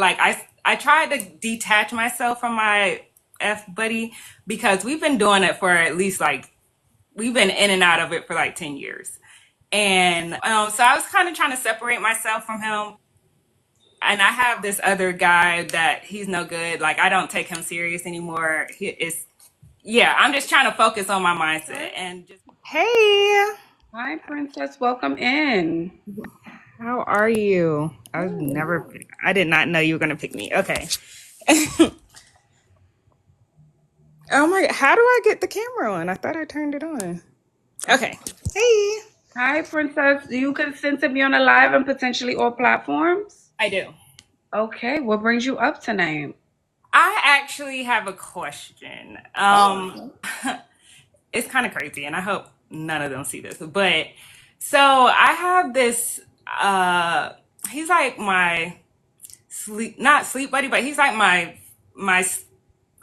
like I tried to detach myself from my F buddy because we've been doing it for at least like we've been in and out of it for like 10 years. And so I was kind of trying to separate myself from him. And I have this other guy that he's no good. Like I don't take him serious anymore. He is, yeah, I'm just trying to focus on my mindset and just, hey, Hi, Princess. Welcome in. how are you? I did not know you were going to pick me. Okay. Oh my, how do I get the camera on? I thought I turned it on. Okay. Hey, Hi, Princess. Do you consent to be on a live and potentially all platforms? I do. Okay, what brings you up tonight? I actually have a question. Oh, It's kind of crazy, and I hope none of them see this. But so I have this. He's like my not sleep buddy, but he's like my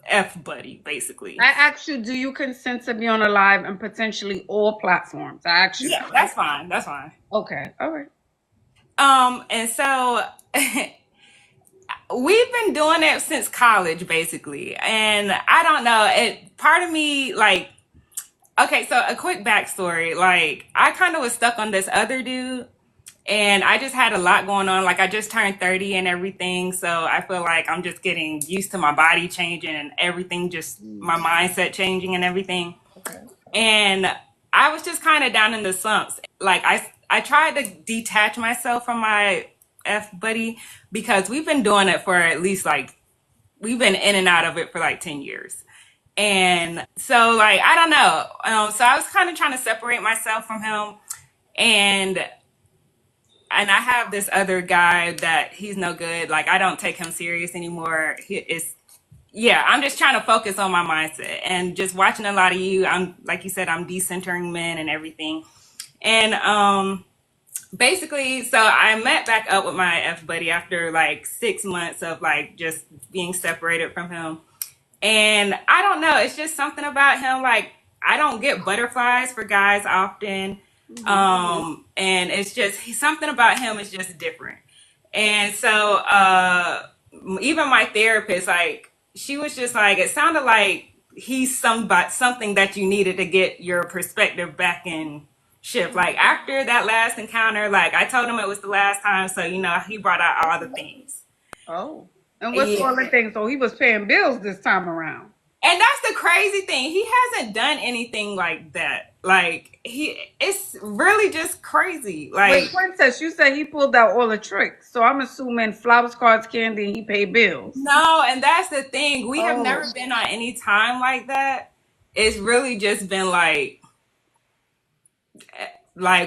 F buddy, basically. I asked you, do you consent to be on a live and potentially all platforms? I asked you Yeah, that, right? that's fine. That's fine. Okay, all right. And so we've been doing it since college, basically. And I don't know. It part of me like okay, so a quick backstory. Like, I kind of was stuck on this other dude, and I just had a lot going on. Like, I just turned 30 and everything, so I feel like I'm just getting used to my body changing and everything, just my mindset changing and everything. Okay. And I was just kind of down in the slumps. Like, I tried to detach myself from my F buddy because we've been doing it for at least like, we've been in and out of it for like 10 years. And so, like, I don't know. So I was kind of trying to separate myself from him, and and I have this other guy that he's no good. Like, I don't take him serious anymore. He is, yeah. I'm just trying to focus on my mindset and just watching a lot of you. I'm like you said, I'm decentering men and everything, and basically, so I met back up with my F buddy after like 6 months of like just being separated from him. And I don't know, it's just something about him. Like I don't get butterflies for guys often. And it's just something about him is just different. And so even my therapist, like she was just like, it sounded like he's something that you needed to get your perspective back in shift. Like after that last encounter, like I told him it was the last time, so he brought out all the things. Oh, and what's Yeah. all the things? So he was paying bills this time around. And that's the crazy thing. He hasn't done anything like that. Like it's really just crazy. Wait, Like Princess, you said he pulled out all the tricks. So I'm assuming flowers, cards, candy, and he paid bills. no, and that's the thing. We have Oh, never been on any time like that. It's really just been like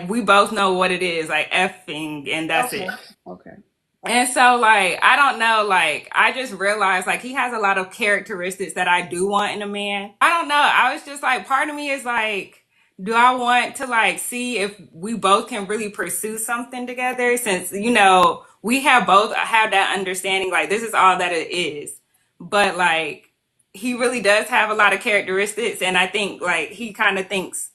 we both know what it is, like effing, and that's okay. it. Okay. And so like I don't know, like I just realized like he has a lot of characteristics that I do want in a man. I don't know. I was just like part of me is like, do I want to like see if we both can really pursue something together since we have both have that understanding like this is all that it is. But like he really does have a lot of characteristics, and I think like he kind of thinks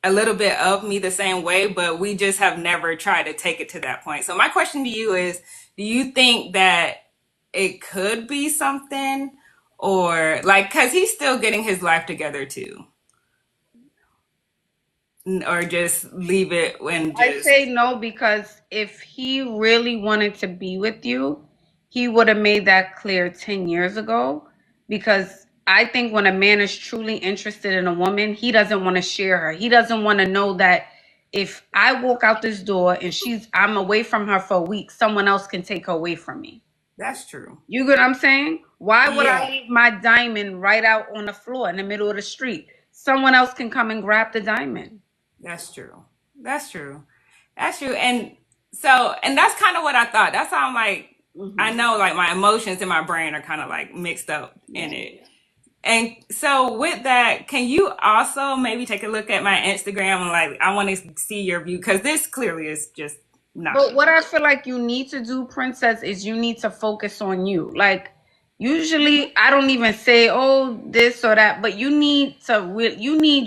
a little bit of me the same way, but we just have never tried to take it to that point. So my question to you is, do you think that it could be something, or like cuz he's still getting his life together too, or just leave it when I just say no because if he really wanted to be with you, he would have made that clear 10 years ago. Because I think when a man is truly interested in a woman, he doesn't want to share her. He doesn't want to know that if I walk out this door and I'm away from her for a week, someone else can take her away from me. that's true. You get what I'm saying? Why would I Yeah, leave my diamond right out on the floor in the middle of the street? Someone else can come and grab the diamond. that's true. That's true. That's true. And so, and that's kind of what I thought. That's how I'm like, I Hmm. know like my emotions in my brain are kind of like mixed up in it. And so with that, can you also maybe take a look at my Instagram and like I want to see your view because this clearly is just not But me. what I feel like you need to do, Princess, is you need to focus on you. Like, usually I don't even say, oh, this or that, but you need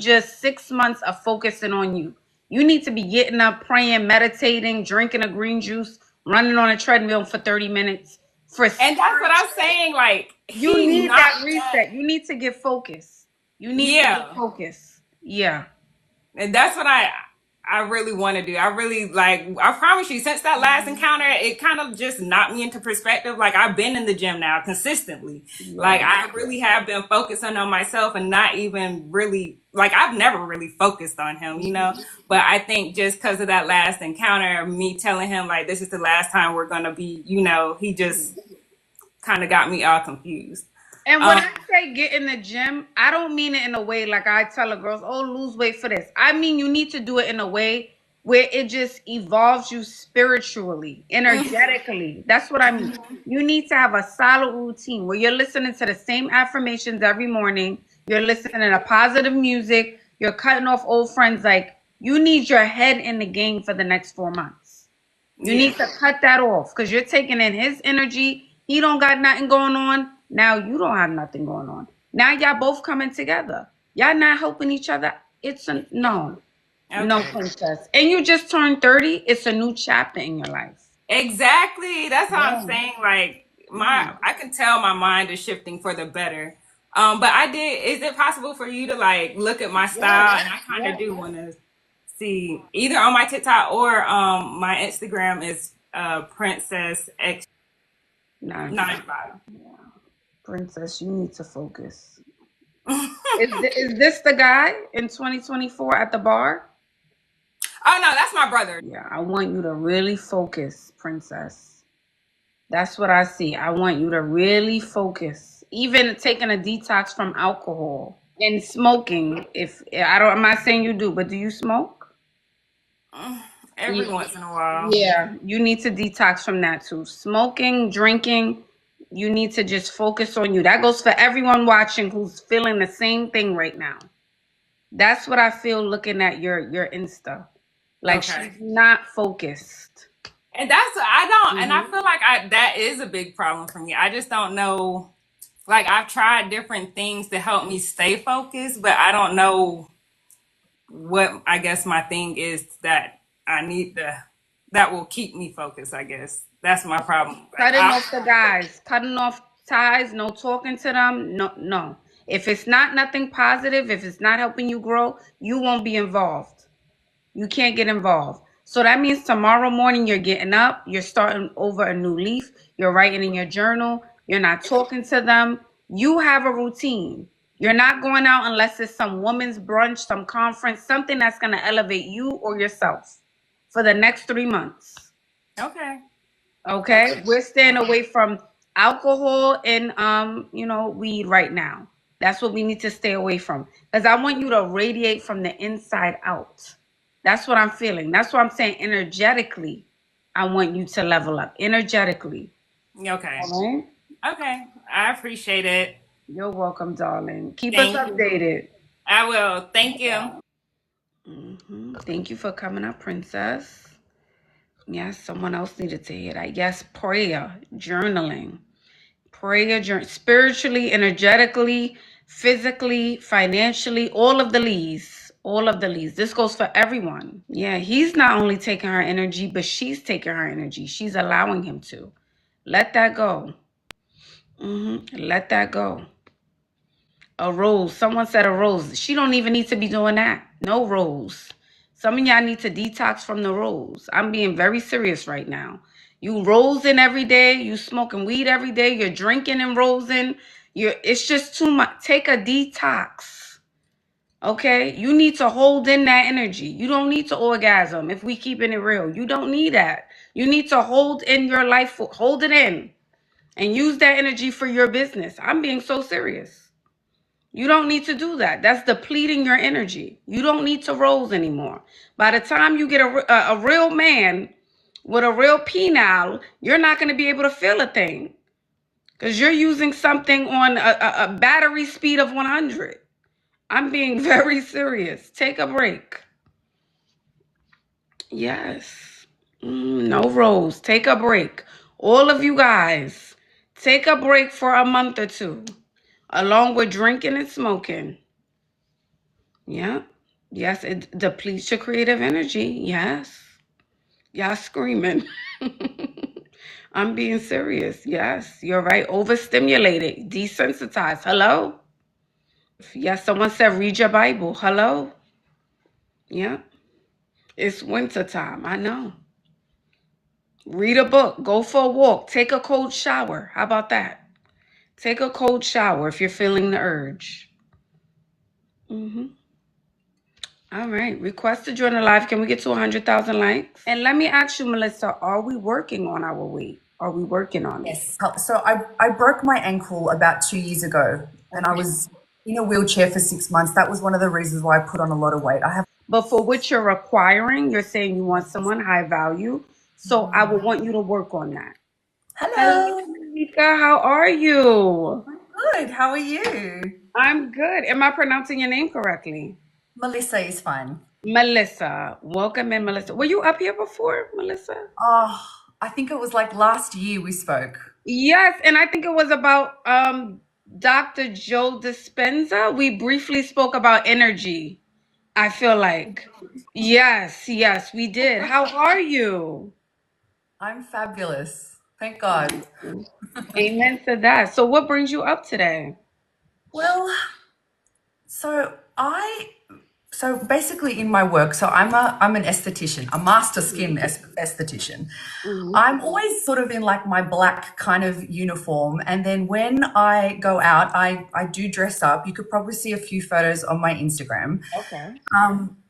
just 6 months of focusing on you. You need to be getting up, praying, meditating, drinking a green juice, running on a treadmill for 30 minutes, For And that's what I'm spiritual, saying. Like you he need that knocked that. reset. You need to get focused. You need to get Yeah. focused. Yeah. And that's what I really want to do. I really like. I promise you, since that last encounter, it kind of just knocked me into perspective. Like I've been in the gym now consistently. Like Yeah. I really have been focusing on myself and not even really like I've never really focused on him, you know. But I think just because of that last encounter, me telling him like this is the last time we're gonna be, you know, he just kind of got me all confused. And when Um, I say get in the gym, I don't mean it in a way like I tell the girls, oh, lose weight for this. I mean, you need to do it in a way where it just evolves you spiritually, energetically. That's what I mean. You need to have a solid routine where you're listening to the same affirmations every morning. You're listening to positive music. You're cutting off old friends. Like, you need your head in the game for the next 4 months. You yeah. need to cut that off because you're taking in his energy. He don't got nothing going on. Now you don't have nothing going on. Now y'all both coming together. Y'all not helping each other. It's a no, no, Okay. princess. And you just turned 30. It's a new chapter in your life. Exactly. That's how I'm Yeah. saying. Like Yeah. I can tell my mind is shifting for the better. But I did. Is it possible for you to like look at my style? And I kind of Yes. do want to see either on my TikTok or my Instagram is Princess X Nice. 95. Princess, you need to focus. Is this the guy in 2024 at the bar? Oh no, that's my brother. Yeah, I want you to really focus, princess. That's what I see. I want you to really focus. Even taking a detox from alcohol and smoking. If I don't, I'm not saying you do, but do you smoke? Every Yeah. once in a while. Yeah, you need to detox from that too. Smoking, drinking, you need to just focus on you. That goes for everyone watching who's feeling the same thing right now. That's what I feel looking at your Insta. Like Okay. she's not focused. And that's I don't, and I Mhm. feel like that is a big problem for me. I just don't know. Like I've tried different things to help me stay focused, but I don't know what I guess my thing is that I need that will keep me focused. I guess that's my problem. Like Cutting off the guys, cutting off ties, no talking to them. No, no. If it's not nothing positive, if it's not helping you grow, you won't be involved. You can't get involved. So that means tomorrow morning you're getting up, you're starting over a new leaf, you're writing in your journal, you're not talking to them. You have a routine. You're not going out unless it's some woman's brunch, some conference, something that's going to elevate you or yourself for the next 3 months. okay, Okay, we're staying away from alcohol and weed right now. That's what we need to stay away from because I want you to radiate from the inside out. That's what I'm feeling. That's what I'm saying. Energetically, I want you to level up. Energetically. okay, All right. okay. I appreciate it. You're welcome, darling. Keep us Thank you. updated. I will. Thank you. Thank you for coming up, princess. Yes, someone else needed to hear that. Yes, prayer, journaling. Prayer, spiritually, energetically, physically, financially, all of the leads. All of the leads. This goes for everyone. Yeah, he's not only taking her energy, but she's taking her energy. She's allowing him to. Let that go. Let that go. A rose. Someone said a rose. She don't even need to be doing that. No rose. Some of y'all need to detox from the rose. I'm being very serious right now. You rosing every day. You smoking weed every day. You're drinking and rosing. It's just too much. Take a detox. Okay? You need to hold in that energy. You don't need to orgasm if we keeping it real. You don't need that. You need to hold in your life. Hold it in. And use that energy for your business. I'm being so serious. You don't need to do that. That's depleting your energy. You don't need to rose anymore. By the time you get a real man with a real penile, you're not going to be able to feel a thing because you're using something on a battery speed of 100. I'm being very serious. Take a break. Yes. No rose. Take a break. All of you guys, take a break for a month or two, along with drinking and smoking. Yeah. Yes, it depletes your creative energy. Yes. Y'all screaming. I'm being serious. Yes, you're right. Overstimulated, desensitized. Hello? Yes, someone said read your Bible. Hello? Yeah. It's winter time. I know. Read a book. Go for a walk. Take a cold shower. How about that? Take a cold shower if you're feeling the urge. All right. Request to join the live. Can we get to 100,000 likes? And let me ask you, Melissa, are we working on our weight? Are we working on it? Yes. So I broke my ankle about 2 years ago and I was in a wheelchair for 6 months. That was one of the reasons why I put on a lot of weight. I have But for what you're requiring, you're saying you want someone high value. So I would want you to work on that. Hello, Hello. Malika. How are you? Good. How are you? I'm good. Am I pronouncing your name correctly? Melissa is fine. Melissa. Welcome in, Melissa. Were you up here before, Melissa? Oh, I think it was like last year we spoke. Yes, and I think it was about Dr. Joe Dispenza. We briefly spoke about energy. I feel like. Yes, we did. How are you? I'm fabulous. Thank God. Amen to that. So what brings you up today? Well, so I so basically in my work, so I'm an esthetician, a master skin esthetician. I'm always sort of in like my black kind of uniform, and then when I go out, I do dress up. You could probably see a few photos on my Instagram. Okay.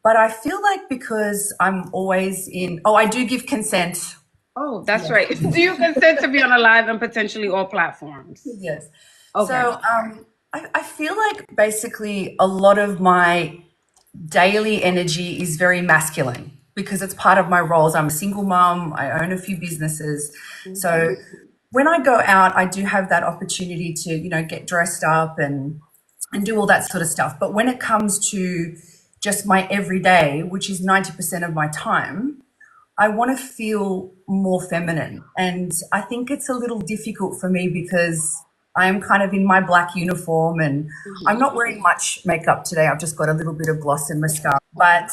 But I feel like because I'm always in, oh, I do give consent. Oh, that's right. Do you consent to be on a live and potentially all platforms? Yes. Okay. So I feel like basically a lot of my daily energy is very masculine because it's part of my roles. I'm a single mom. I own a few businesses. So when I go out, I do have that opportunity to, get dressed up and do all that sort of stuff. But when it comes to just my everyday, which is 90% of my time, I want to feel more feminine. And I think it's a little difficult for me because I am kind of in my black uniform and I'm not wearing much makeup today. I've just got a little bit of gloss and mascara. But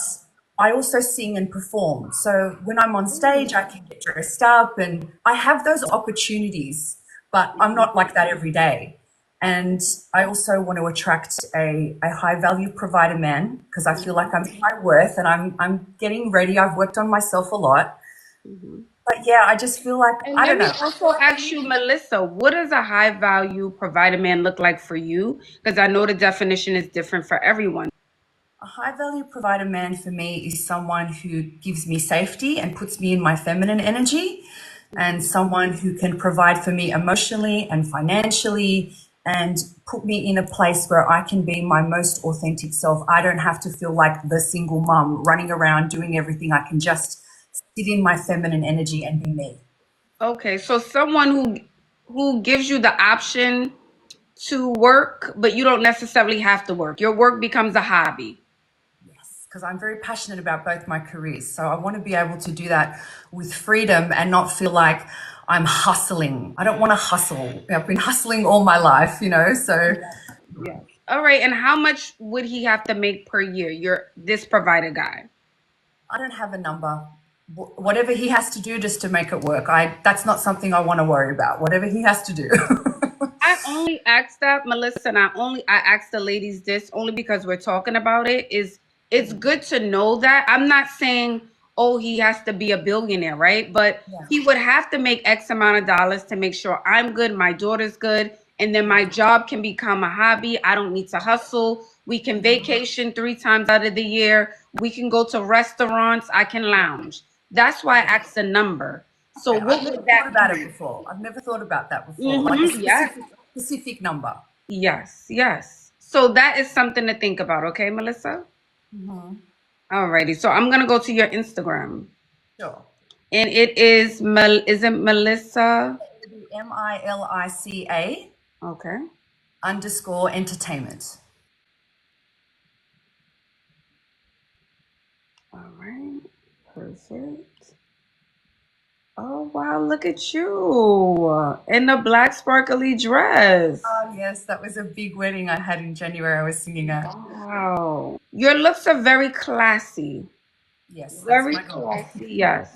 I also sing and perform. So when I'm on stage, I can get dressed up and I have those opportunities, but I'm not like that every day. And I also want to attract a high value provider man because I feel like I'm in my worth and I'm getting ready. I've worked on myself a lot. But yeah, I just feel like, And I let don't me know. also ask you, Melissa, what does a high value provider man look like for you? Because I know the definition is different for everyone. A high value provider man for me is someone who gives me safety and puts me in my feminine energy, and someone who can provide for me emotionally and financially and put me in a place where I can be my most authentic self. I don't have to feel like the single mum running around doing everything. I can just sit in my feminine energy and be me. Okay, so someone who gives you the option to work, but you don't necessarily have to work. Your work becomes a hobby. Because I'm very passionate about both my careers. So I want to be able to do that with freedom and not feel like I'm hustling. I don't want to hustle. I've been hustling all my life, so Yes. All right, and how much would he have to make per year? This provider guy. I don't have a number. Whatever he has to do just to make it work. That's not something I want to worry about. Whatever he has to do. I only asked that, Melissa, and I asked the ladies this only because we're talking about it. It's good to know that. I'm not saying, oh, he has to be a billionaire, right? But he would have to make X amount of dollars to make sure I'm good, my daughter's good, and then my job can become a hobby. I don't need to hustle. We can vacation 3 times out of the year. We can go to restaurants. I can lounge. That's why I asked the number. So I've what never would thought that about be? it before. I've never thought about that before. Like a Yes. specific number. Yes. So that is something to think about, okay, Melissa? Alrighty. So I'm gonna go to your Instagram, Sure. and it is is it Melissa? MILICA Okay. _ entertainment. All right. Perfect. Oh wow! Look at you in the black sparkly dress. Oh, yes, that was a big wedding I had in January. I was singing at. Wow. Your looks are very classy. Yes, that's Very my goal. classy. Yes.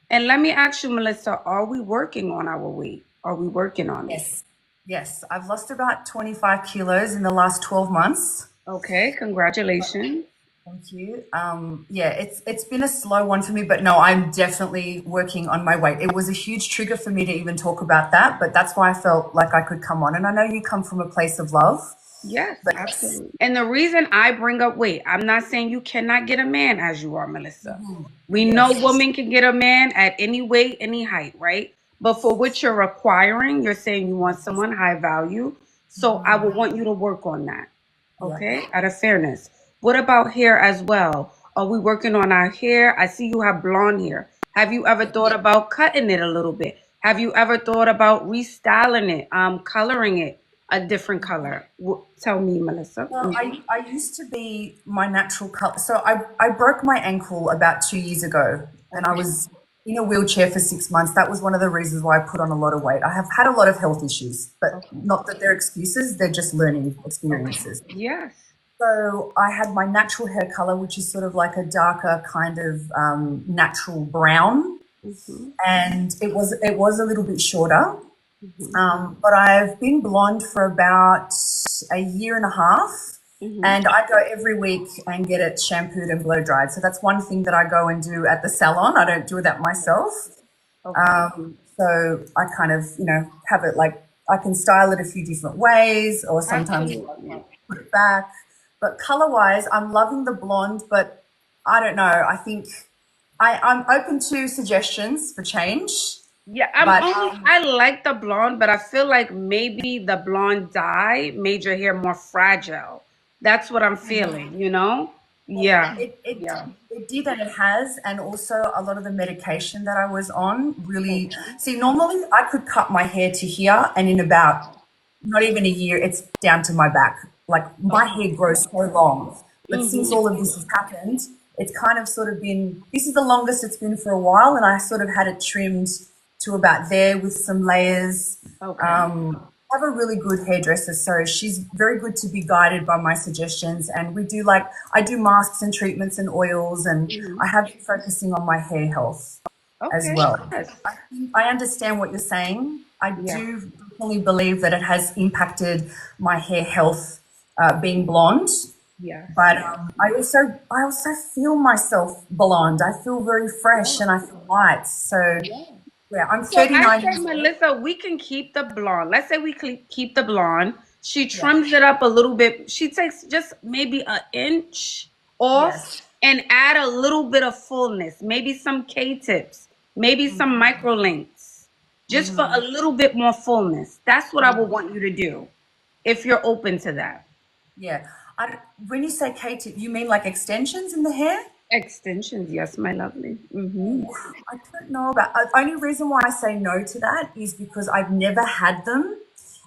And let me ask you, Melissa, are we working on our weight? Are we working on it? Yes. Yes. I've lost about 25 kilos in the last 12 months. Okay, congratulations. Thank you. Yeah, it's been a slow one for me, but no, I'm definitely working on my weight. It was a huge trigger for me to even talk about that, but that's why I felt like I could come on. And I know you come from a place of love, Yes, but absolutely. And the reason I bring up weight, I'm not saying you cannot get a man as you are, Melissa. We know yes, women can get a man at any weight, any height, right? But for what you're requiring, you're saying you want someone high value. So I would want you to work on that. yeah. Okay, out of fairness. What about hair as well? Are we working on our hair? I see you have blonde hair. Have you ever thought about cutting it a little bit? Have you ever thought about restyling it, coloring it a different color? Tell me, Melissa. Well, I used to be my natural color. So I broke my ankle about 2 years ago and I Okay. was in a wheelchair for 6 months. That was one of the reasons why I put on a lot of weight. I have had a lot of health issues, but Okay. not that they're excuses, they're just learning Okay. experiences. Yes. So I had my natural hair color, which is sort of like a darker kind of natural brown, Mm-hmm. and it was a little bit shorter. Mm-hmm. But I've been blonde for about a year and a half, Mm-hmm. and I go every week and get it shampooed and blow dried. So that's one thing that I go and do at the salon. I don't do that myself. Okay. So I kind of, have it like I can style it a few different ways, or sometimes Absolutely. put it back. But color wise, I'm loving the blonde, but I don't know. I think I'm open to suggestions for change, Yeah, but I like the blonde, but I feel like maybe the blonde dye made your hair more fragile. That's what I'm feeling, you know? Yeah. it, it, Yeah. it did and it has. And also, a lot of the medication that I was on really, Okay. see, normally I could cut my hair to here, and in about not even a year, it's down to my back. Like my Okay. hair grows so long. But since Mm-hmm. all of this has happened, it's kind of sort of been, this is the longest it's been for a while. And I sort of had it trimmed to about there with some layers. Okay. I have a really good hairdresser, so she's very good to be guided by my suggestions. And we do like, I do masks and treatments and oils, and Mm-hmm. I have been focusing on my hair health as Okay. well. Yes. I understand what you're saying. I Yeah. do definitely believe that it has impacted my hair health, being blonde. Yes. But Yes. I also feel myself blonde. I feel very fresh and I feel light. So Yeah. yeah, I'm So I 39 say, years old. Melissa, we can keep the blonde. Let's say we keep the blonde. She Yeah. trims it up a little bit. She takes just maybe an inch off Yes. and add a little bit of fullness. Maybe some K-tips, maybe some micro links, just for a little bit more fullness. That's what I would want you to do if you're open to that. Yeah. When you say Katie, you mean like extensions in the hair? Extensions, yes, my lovely. Mm-hmm. I don't know about. The only reason why I say no to that is because I've never had them,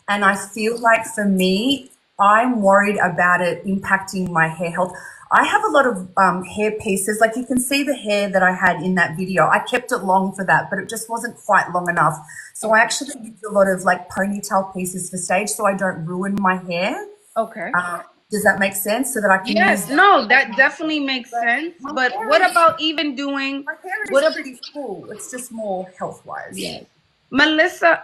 and I feel like for me, I'm worried about it impacting my hair health. I have a lot of hair pieces. Like you can see the hair that I had in that video. I kept it long for that, but it just wasn't quite long enough. So I Okay. actually use a lot of like ponytail pieces for stage, so I don't ruin my hair. Okay. Does that make sense? So that I can use Yes, that. no, that definitely makes But sense. But what about even doing my hair what is ab- pretty full. It's just more health wise. yes. Melissa,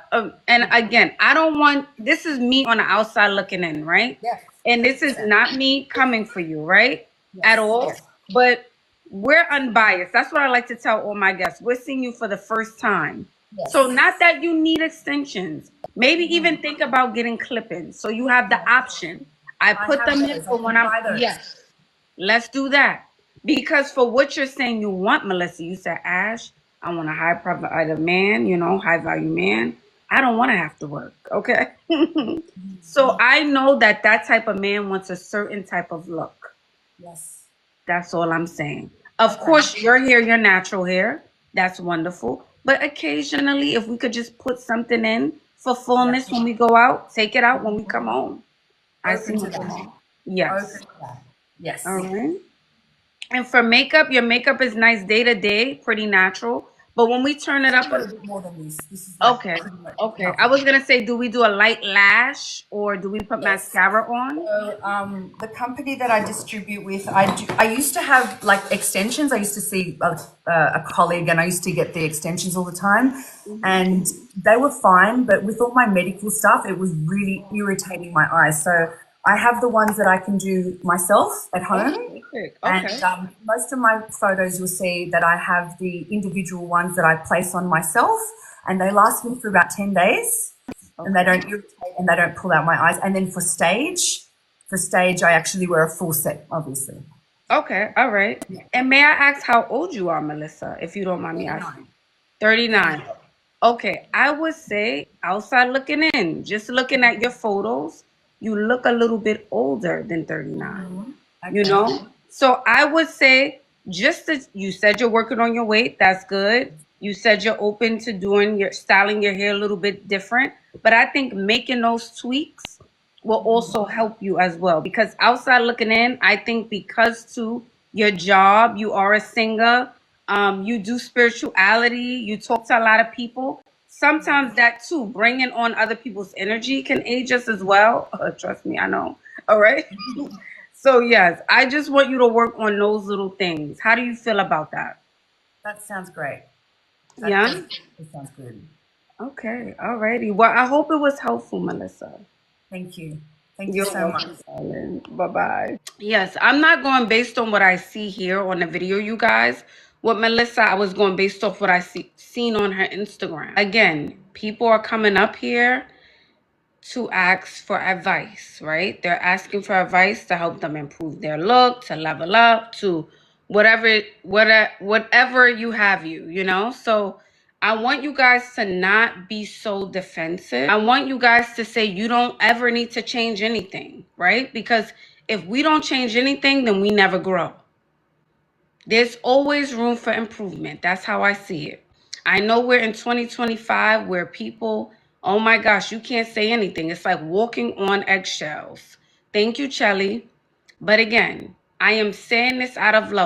and again, I don't want this is me on the outside looking in, right? Yes, And this is 100%. not me coming for you, right? At Yes, all. yes, But we're unbiased. That's what I like to tell all my guests. We're seeing you for the first time. So yes, not that you need extensions. Maybe even think about getting clip-ins. So you have the yes. option. I I put have them in those. I for can when I'm try those. yes. Let's do that. Because for what you're saying you want, Melissa, you said, Ash, I want a high profile man, high value man. I don't want to have to work. Okay. So I know that that type of man wants a certain type of look. Yes. That's all I'm saying. Of Okay. course, your hair, your natural hair, that's wonderful. But occasionally, if we could just put something in for Yeah. fullness when we go out, take it out when we come home. I see Open to nothing that. wrong. Open Yes. to that. All Yes. right. And for makeup, your makeup is nice day to day, pretty natural. But when we turn it A up, little bit more than this. This is like okay, pretty much okay. enough. I was gonna say, do we do a light lash or do we put Yes. mascara on? So the company that I distribute with, I used to have like extensions. I used to see a colleague, and I used to get the extensions all the time, and they were fine. But with all my medical stuff, it was really irritating my eyes. So I have the ones that I can do myself at Oh, home. perfect. And Okay. most of my photos, you'll see that I have the individual ones that I place on myself, and they last me for about 10 days, and they Okay. don't irritate and they don't pull out my eyes. And then for stage, I actually wear a full set, obviously. Okay. All right. And may I ask how old you are, Melissa, if you don't mind me asking? 39. Okay. I would say outside looking in, just looking at your photos, you look a little bit older than 39. You Okay. know? So I would say just as you said you're working on your weight, that's good. You said you're open to doing your styling your hair a little bit different, but I think making those tweaks will also help you as well because outside looking in, I think because to your job, you are a singer, you do spirituality, you talk to a lot of people. Sometimes that too, bringing on other people's energy can age us as well. Trust me, I know. All right. So yes, I just want you to work on those little things. How do you feel about that? That sounds great. Yeah. That sounds good. Okay. Alrighty. Well, I hope it was helpful, Melissa. Thank you. Thank you You're so much. welcome, darling. Bye-bye. Yes, I'm not going based on what I see here on the video, you guys. With Melissa, I was going based off what I seen on her Instagram. Again, people are coming up here to ask for advice, right? They're asking for advice to help them improve their look, to level up, to whatever you have you know? So I want you guys to not be so defensive. I want you guys to say you don't ever need to change anything, right? Because if we don't change anything, then we never grow. There's always room for improvement. That's how I see it. I know we're in 2025 where people, oh my gosh, you can't say anything. It's like walking on eggshells. Thank you, Chelly. But again, I am saying this out of love.